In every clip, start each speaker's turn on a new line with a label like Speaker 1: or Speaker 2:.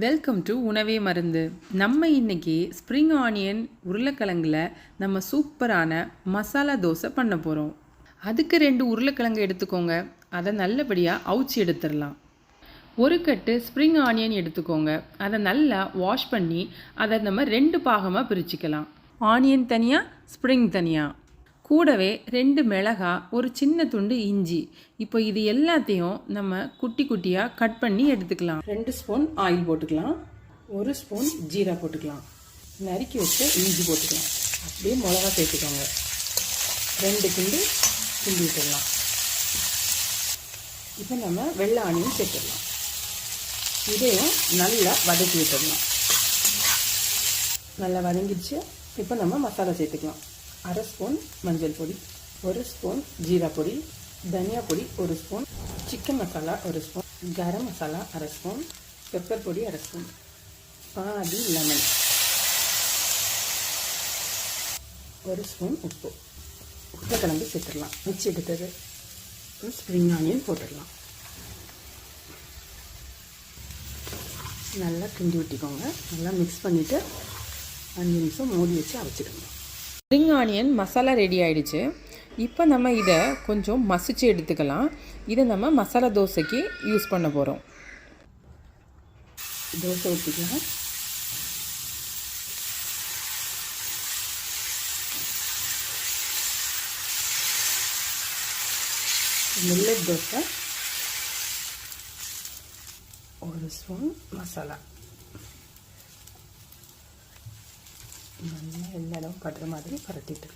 Speaker 1: Welcome to உணவே மருந்து. நம்ம இன்னைக்கு ஸ்ப்ரிங் ஆனியன் உருளைக்கிழங்குல நம்ம சூப்பரான மசாலா தோசை பண்ண போகிறோம். அதுக்கு 2 உருளைக்கிழங்கு எடுத்துக்கோங்க. அதை நல்லபடியாக அவிச்சு எடுத்துடலாம். ஒரு கட்டு ஸ்ப்ரிங் ஆனியன் எடுத்துக்கோங்க. அதை நல்லா வாஷ் பண்ணி அதை நம்ம 2 பாகமாக பிரிச்சுக்கலாம். ஆனியன் தனியாக, ஸ்ப்ரிங் தனியாக. கூடவே 2 மிளகாய், ஒரு சின்ன துண்டு இஞ்சி. இப்போ இது எல்லாத்தையும் நம்ம குட்டி குட்டியாக கட் பண்ணி எடுத்துக்கலாம். 2 ஸ்பூன் ஆயில் போட்டுக்கலாம். 1 ஸ்பூன் ஜீரா போட்டுக்கலாம். நறுக்கி வச்ச இஞ்சி போட்டுக்கலாம். அப்படியே மிளகா சேர்த்துக்கோங்க. 2 கிண்டு கிண்டி விட்டுடலாம். இப்போ நம்ம வெள்ளை ஆனியன் சேர்த்துடலாம். இதையும் நல்லா வதக்கி விட்டுடலாம். நல்லா வதங்கிடுச்சு. இப்போ நம்ம மசாலா சேர்த்துக்கலாம். 1/2 ஸ்பூன் மஞ்சள் பொடி, 1 ஸ்பூன் ஜீரா பொடி, தனியா பொடி 1 spoon, chicken masala 1 spoon, garam masala 1/2 spoon, pepper பொடி 1/2 ஸ்பூன், பாதி லெமன், 1 ஸ்பூன் உப்பு. உருளைக்கிழங்கு சேர்த்துடலாம். மிக்சி எடுத்தது. ஸ்ப்ரிங் ஆனியன் போட்டுடலாம். நல்லா கிண்டி விட்டிக்கோங்க. நல்லா மிக்ஸ் பண்ணிவிட்டு 5 நிமிஷம் மூடி வச்சு அரைச்சிடுங்க. ஸ்ப்ரிங் ஆனியன் மசாலா ரெடி ஆகிடுச்சு. இப்போ நம்ம இதை கொஞ்சம் மசிச்சு எடுத்துக்கலாம். இதை நம்ம மசாலா தோசைக்கு யூஸ் பண்ண போகிறோம். தோசை ஊற்றிக்கலாம். மில்லட் தோசை. 1 ஸ்பூன் மசாலா. நல்லா எல்லா இடமும் படுற மாதிரி பரட்டிட்டு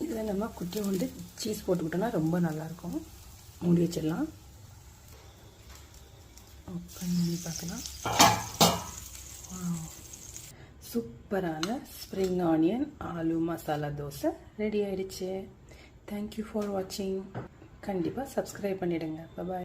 Speaker 1: இதில் நம்ம குட்டி வந்து சீஸ் போட்டுக்கிட்டோன்னா ரொம்ப நல்லாயிருக்கும். மூடி வச்சிடலாம். ஓப்பன் பண்ணி பார்க்கலாம். சூப்பரான spring onion aloo masala dosa ready ஆயிடுச்சு. தேங்க்யூ ஃபார் வாட்சிங். கண்டிப்பாக சப்ஸ்கிரைப் பண்ணிவிடுங்க. பாய்.